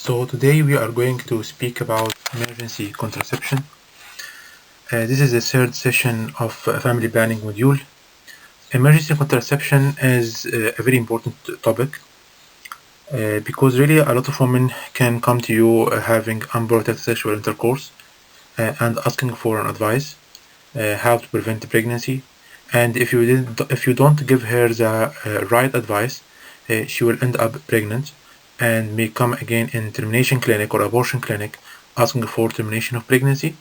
So today we are going to speak about emergency contraception. This is the third session of family planning module. Emergency contraception is a very important topic because really a lot of women can come to you having unprotected sexual intercourse and asking for an advice how to prevent the pregnancy. And if you don't give her the right advice, she will end up pregnant and may come again in termination clinic or abortion clinic asking for termination of pregnancy.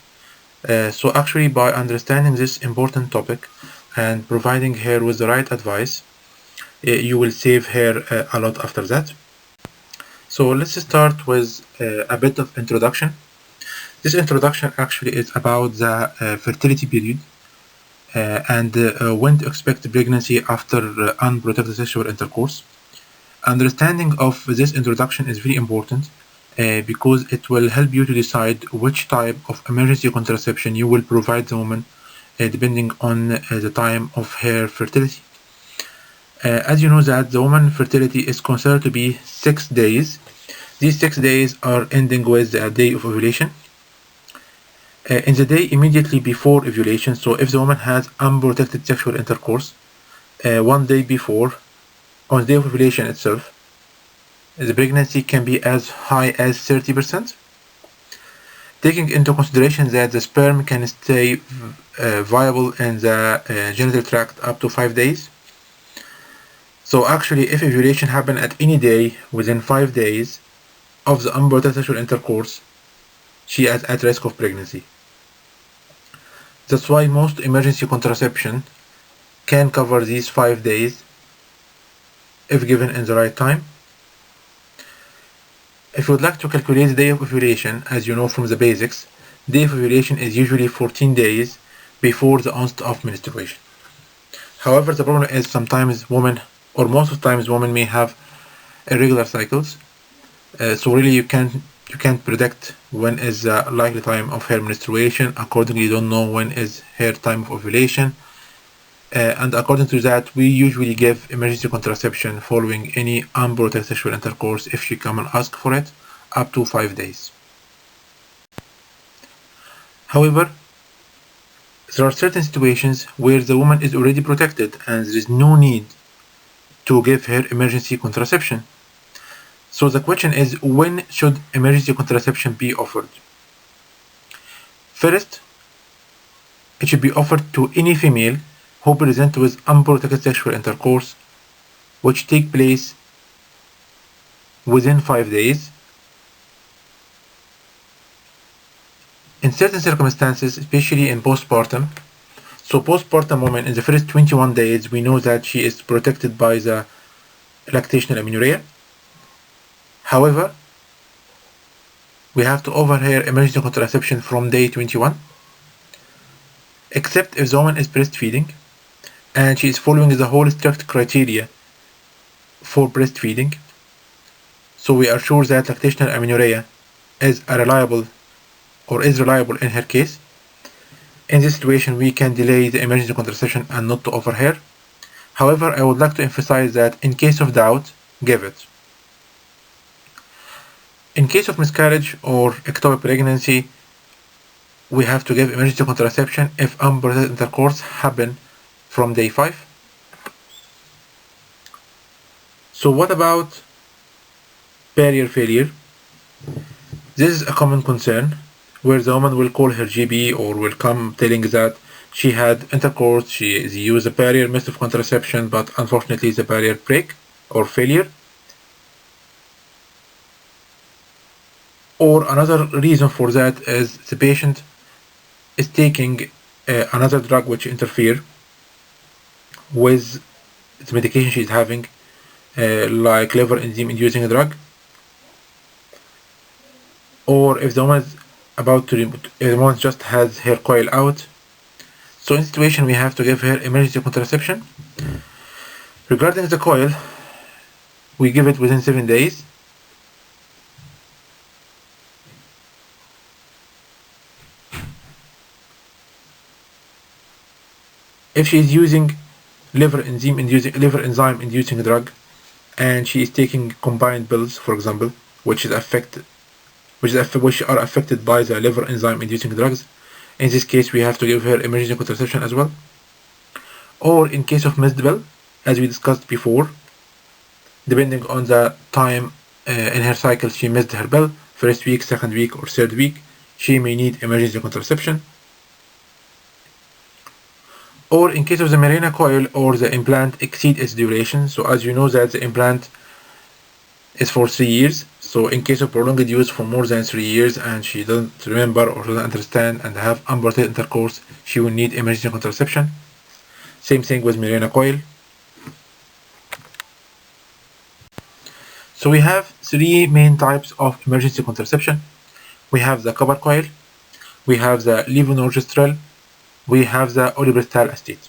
So actually, by understanding this important topic and providing her with the right advice, you will save her a lot after that. So let's start with a bit of introduction. This introduction actually is about the fertility period and when to expect pregnancy after unprotected sexual intercourse. Understanding of this introduction is very important because it will help you to decide which type of emergency contraception you will provide the woman depending on the time of her fertility. As you know that the woman fertility is considered to be 6 days. These 6 days are ending with the day of ovulation. In the day immediately before ovulation, so if the woman has unprotected sexual intercourse, 1 day before, on the day of ovulation itself, the pregnancy can be as high as 30%. Taking into consideration that the sperm can stay viable in the genital tract up to 5 days. So actually, if ovulation happens at any day within 5 days of the unprotected sexual intercourse, she is at risk of pregnancy. That's why most emergency contraception can cover these 5 days if given in the right time. If you would like to calculate the day of ovulation, as you know from the basics, day of ovulation is usually 14 days before the onset of menstruation. However, the problem is sometimes women, or most of the times women may have irregular cycles. So really you can't predict when is the likely time of her menstruation. Accordingly, you don't know when is her time of ovulation. And according to that, we usually give emergency contraception following any unprotected sexual intercourse if she come and ask for it, up to 5 days. However, there are certain situations where the woman is already protected and there is no need to give her emergency contraception. So the question is, when should emergency contraception be offered? First, it should be offered to any female who present with unprotected sexual intercourse, which take place within 5 days. In certain circumstances, especially in postpartum, so postpartum woman in the first 21 days, we know that she is protected by the lactational amenorrhea. However, we have to offer her emergency contraception from day 21, except if the woman is breastfeeding and she is following the whole strict criteria for breastfeeding. So we are sure that lactational amenorrhea is reliable in her case. In this situation, we can delay the emergency contraception and not to offer her. However, I would like to emphasize that in case of doubt, give it. In case of miscarriage or ectopic pregnancy, we have to give emergency contraception if unprotected intercourse happen from day 5. So what about barrier failure? This is a common concern where the woman will call her GB or will come telling that she had intercourse, she used a barrier method of contraception, but unfortunately the barrier break or failure. Or another reason for that is the patient is taking another drug which interfere with the medication she's having, like liver enzyme inducing a drug. Or if the woman is about to if the woman just has her coil out. So in this situation we have to give her emergency contraception. Regarding the coil, we give it within 7 days. If she is using liver enzyme inducing drug and she is taking combined pills, for example, which is affect which are affected by the liver enzyme inducing drugs. In this case, we have to give her emergency contraception as well. Or in case of missed pill, as we discussed before, depending on the time in her cycle she missed her pill, first week, second week, or third week, she may need emergency contraception. Or in case of the Mirena coil or the implant exceed its duration. So as you know that the implant is for 3 years. So in case of prolonged use for more than 3 years and she doesn't remember or doesn't understand and have unprotected intercourse, she will need emergency contraception. Same thing with Mirena coil. So we have 3 main types of emergency contraception. We have the copper coil, we have the levonorgestrel, we have the olipristal acetate.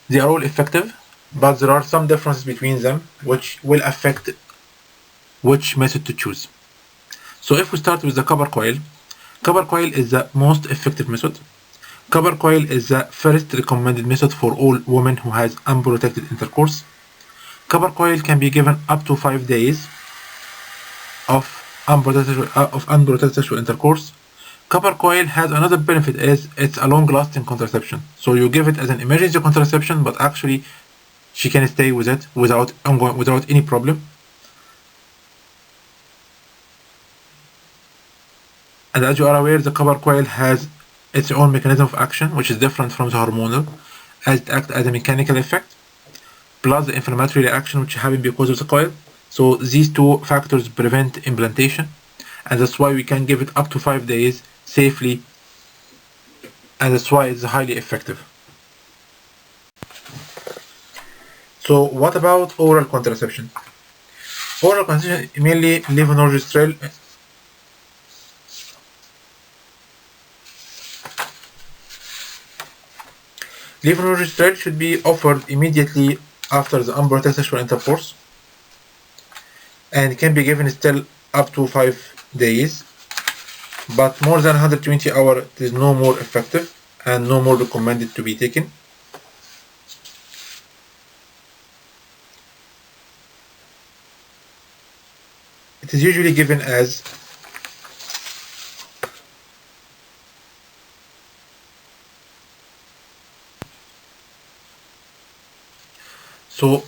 They are all effective, but there are some differences between them which will affect which method to choose. So if we start with the copper coil is the most effective method. Copper coil is the first recommended method for all women who has unprotected intercourse. Copper coil can be given up to 5 days of unprotected sexual intercourse. Copper coil has another benefit, is it's a long-lasting contraception. So you give it as an emergency contraception, but actually she can stay with it without any problem. And as you are aware, the copper coil has its own mechanism of action, which is different from the hormonal, as it acts as a mechanical effect, plus the inflammatory reaction which happens because of the coil. So these two factors prevent implantation, and that's why we can give it up to 5 days safely, and that's why it's highly effective. So what about oral contraception? Oral contraception, mainly levonorgestrel. Levonorgestrel should be offered immediately after the unprotected sexual intercourse, and can be given still up to 5 days, but more than 120 hours it is no more effective and no more recommended to be taken. It is usually given as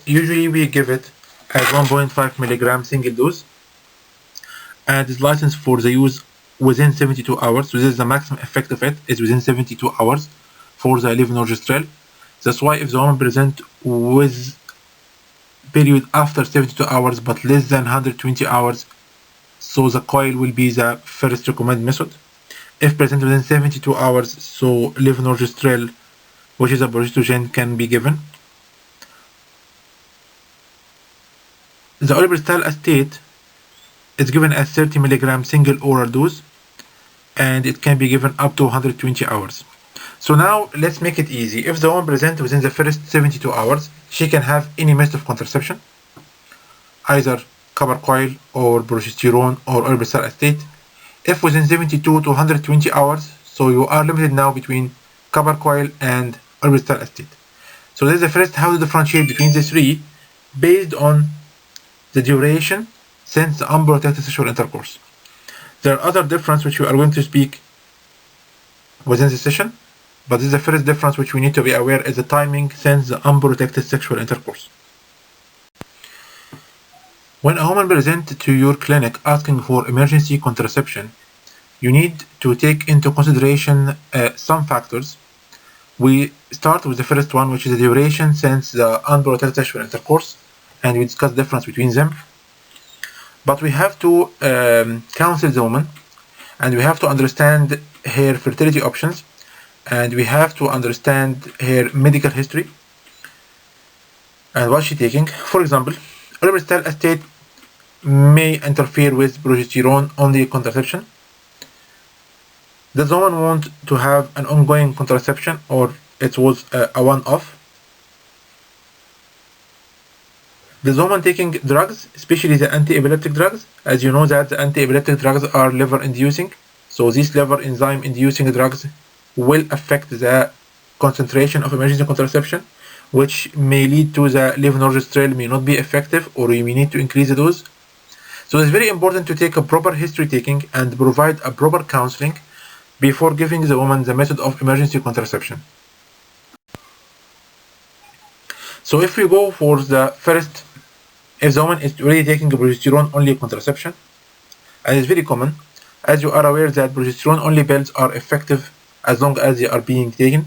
usually we give it as 1.5 milligram single dose, and is licensed for the use within 72 hours. So this is the maximum effect of it, is within 72 hours for the levonorgestrel. That's why if the woman present with period after 72 hours but less than 120 hours, so the coil will be the first recommended method. If present within 72 hours, so levonorgestrel, which is a progestogen, can be given. The olipristal acetate is given as 30 milligram single oral dose, and it can be given up to 120 hours. So now let's make it easy. If the woman presents within the first 72 hours, she can have any method of contraception, either copper coil or progesterone or olipristal acetate. If within 72 to 120 hours, so you are limited now between copper coil and olipristal acetate. So this is the first how to differentiate between the three based on the duration since the unprotected sexual intercourse. There are other differences which we are going to speak within the session, but this is the first difference which we need to be aware, is the timing since the unprotected sexual intercourse. When a woman presents to your clinic asking for emergency contraception, you need to take into consideration some factors. We start with the first one, which is the duration since the unprotected sexual intercourse, and we discuss the difference between them. But we have to counsel the woman, and we have to understand her fertility options, and we have to understand her medical history and what she's taking. For example, olipristal acetate may interfere with progesterone only contraception. Does the woman want to have an ongoing contraception, or it was a one-off? The woman taking drugs, especially the anti-epileptic drugs, as you know that the anti-epileptic drugs are liver-inducing, so these liver-enzyme-inducing drugs will affect the concentration of emergency contraception, which may lead to the levonorgestrel may not be effective, or you may need to increase the dose. So it's very important to take a proper history taking and provide a proper counseling before giving the woman the method of emergency contraception. So if we go for the first, if the woman is already taking a progesterone only contraception, and it's very common, as you are aware that progesterone only pills are effective as long as they are being taken,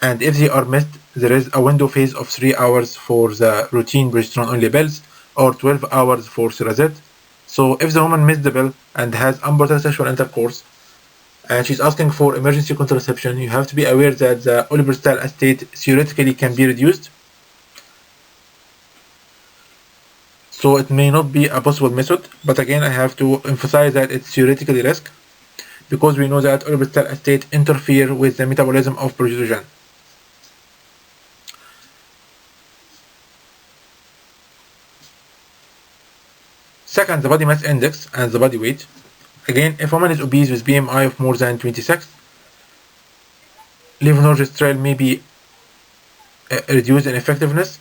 and if they are missed, there is a window phase of 3 hours for the routine progesterone only pills or 12 hours for Cerazette. So if the woman missed the pill and has unprotected sexual intercourse and she's asking for emergency contraception, you have to be aware that the oliprostol acetate theoretically can be reduced. So it may not be a possible method, but again I have to emphasize that it's theoretically risk because we know that oliprostol acetate interfere with the metabolism of progestogen. Second, the body mass index and the body weight. Again, if a woman is obese with BMI of more than 26, levonorgestrel may be reduced in effectiveness,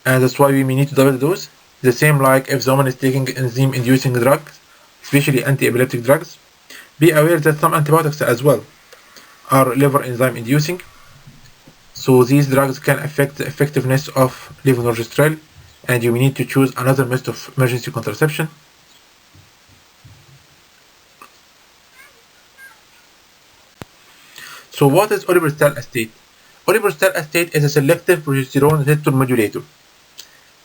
and that's why we may need to double the dose. The same like if the woman is taking enzyme-inducing drugs, especially anti-epileptic drugs. Be aware that some antibiotics as well are liver enzyme-inducing, so these drugs can affect the effectiveness of levonorgestrel, and you may need to choose another method of emergency contraception. So what is oliprostol acetate? Oliprostol acetate is a selective progesterone receptor modulator.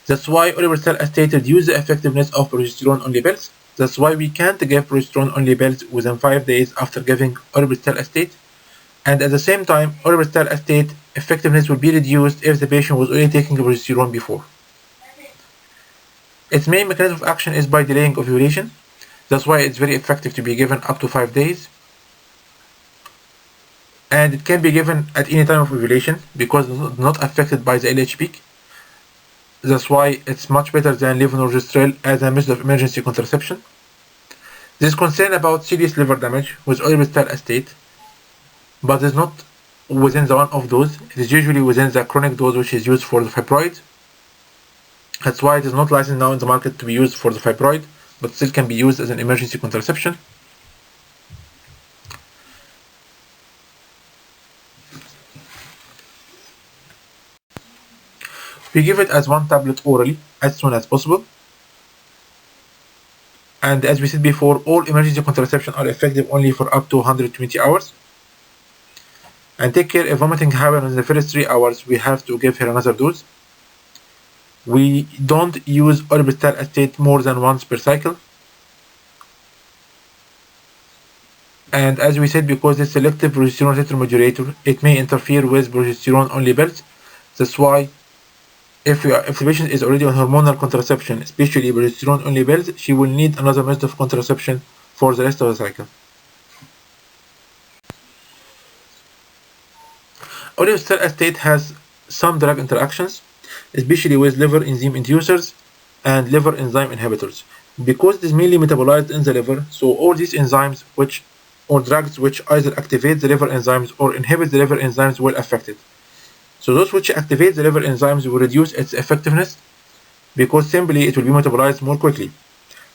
That's why oliprostol acetate reduces the effectiveness of progesterone-only pills. That's why we can't give progesterone-only pills within 5 days after giving oliprostol acetate. And at the same time, oliprostol acetate effectiveness will be reduced if the patient was already taking progesterone before. Its main mechanism of action is by delaying ovulation. That's why it's very effective to be given up to 5 days. And it can be given at any time of ovulation because it's not affected by the LH peak. That's why it's much better than levonorgestrel as a method of emergency contraception. There is concern about serious liver damage with oliprostol acetate, but it's not within the one-off dose. It is usually within the chronic dose which is used for the fibroid. That's why it is not licensed now in the market to be used for the fibroid, but still can be used as an emergency contraception. We give it as 1 tablet orally as soon as possible. And as we said before, all emergency contraception are effective only for up to 120 hours. And take care if vomiting happens in the first 3 hours, we have to give her another dose. We don't use oliprostol acetate more than once per cycle. And as we said, because it's selective progesterone receptor modulator, it may interfere with progesterone-only pills. That's why if the patient is already on hormonal contraception, especially progesterone-only pills, she will need another method of contraception for the rest of the cycle. Oliprostol acetate has some drug interactions, especially with liver enzyme inducers and liver enzyme inhibitors. Because it is mainly metabolized in the liver, so all these enzymes or drugs which either activate the liver enzymes or inhibit the liver enzymes will affect it. So those which activate the liver enzymes will reduce its effectiveness because simply it will be metabolized more quickly.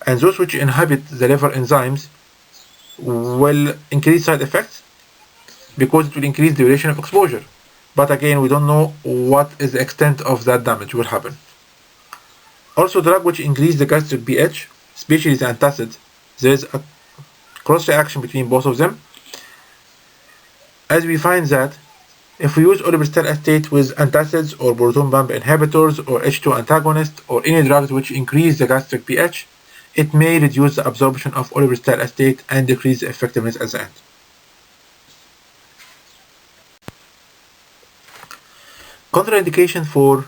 And those which inhibit the liver enzymes will increase side effects because it will increase the duration of exposure. But again, we don't know what is the extent of that damage will happen. Also, drug which increase the gastric pH, especially the antacid, there is a cross reaction between both of them. As we find that if we use oliprostol acetate with antacids or proton pump inhibitors or H2 antagonists or any drugs which increase the gastric pH, it may reduce the absorption of oliprostol acetate and decrease the effectiveness at the end. Contraindication for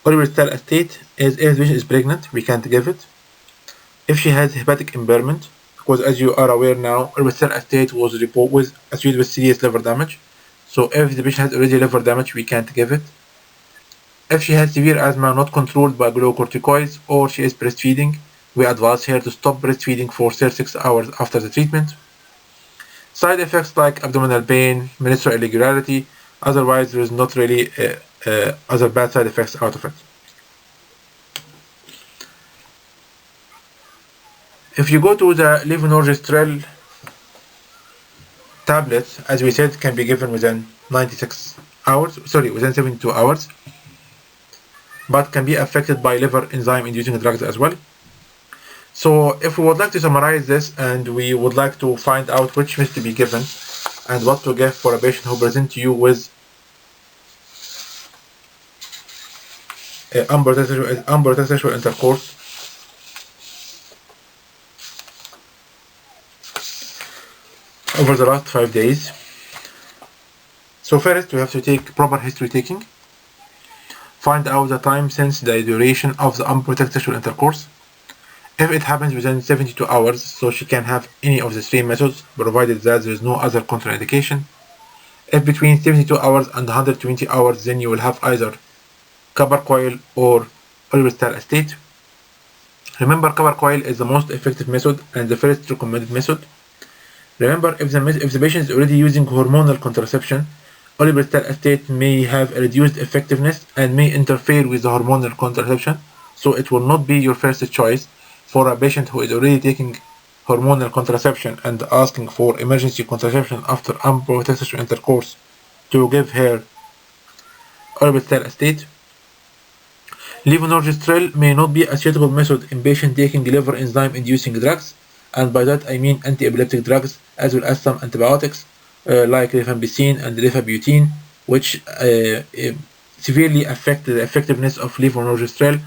oliprostol acetate is if the patient is pregnant, we can't give it. If she has hepatic impairment, because as you are aware now, oliprostol acetate was associated with serious liver damage. So if the patient has already liver damage, we can't give it. If she has severe asthma not controlled by glucocorticoids or she is breastfeeding, we advise her to stop breastfeeding for 36 hours after the treatment. Side effects like abdominal pain, menstrual irregularity, otherwise there is not really other bad side effects out of it. If you go to the levonorgestrel tablets, as we said, can be given within 72 hours, but can be affected by liver enzyme inducing drugs as well. So if we would like to summarize this and we would like to find out which meds to be given and what to give for a patient who presents to you with unprotected sexual intercourse, over the last 5 days. So first we have to take proper history taking, find out the time since the duration of the unprotected sexual intercourse. If it happens within 72 hours, so she can have any of the three methods, provided that there is no other contraindication. If between 72 hours and 120 hours, then you will have either copper coil or orbital estate. Remember, copper coil is the most effective method and the first recommended method. Remember, if the patient is already using hormonal contraception, orbital estate may have a reduced effectiveness and may interfere with the hormonal contraception, so it will not be your first choice for a patient who is already taking hormonal contraception and asking for emergency contraception after unprotected sexual intercourse to give her orbital estate. Levonorgestrel may not be a suitable method in patients taking liver enzyme inducing drugs, and by that I mean anti-epileptic drugs as well as some antibiotics like rifampicin and rifabutine, which severely affect the effectiveness of levonorgestrel.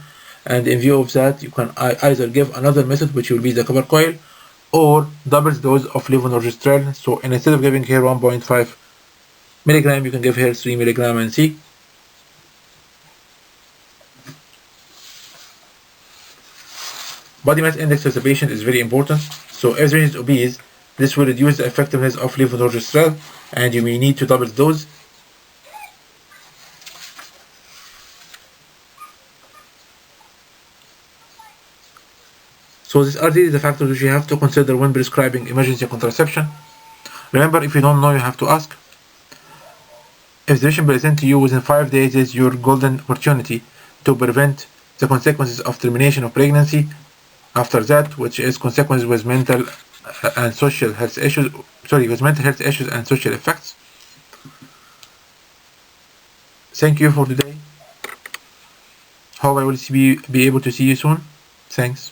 And in view of that, you can either give another method, which will be the copper coil, or double dose of levonorgestrel. So instead of giving her 1.5 milligram, you can give her 3 milligram and see. Body mass index of the patient is very important. So if the patient is obese, this will reduce the effectiveness of levonorgestrel, and you may need to double dose. So these are the factors which you have to consider when prescribing emergency contraception. Remember, if you don't know, you have to ask. If the patient presents to you within 5 days, is your golden opportunity to prevent the consequences of termination of pregnancy. After that, which is consequences with mental and social health issues, with mental health issues and social effects. Thank you for today. Hope I will be able to see you soon. Thanks.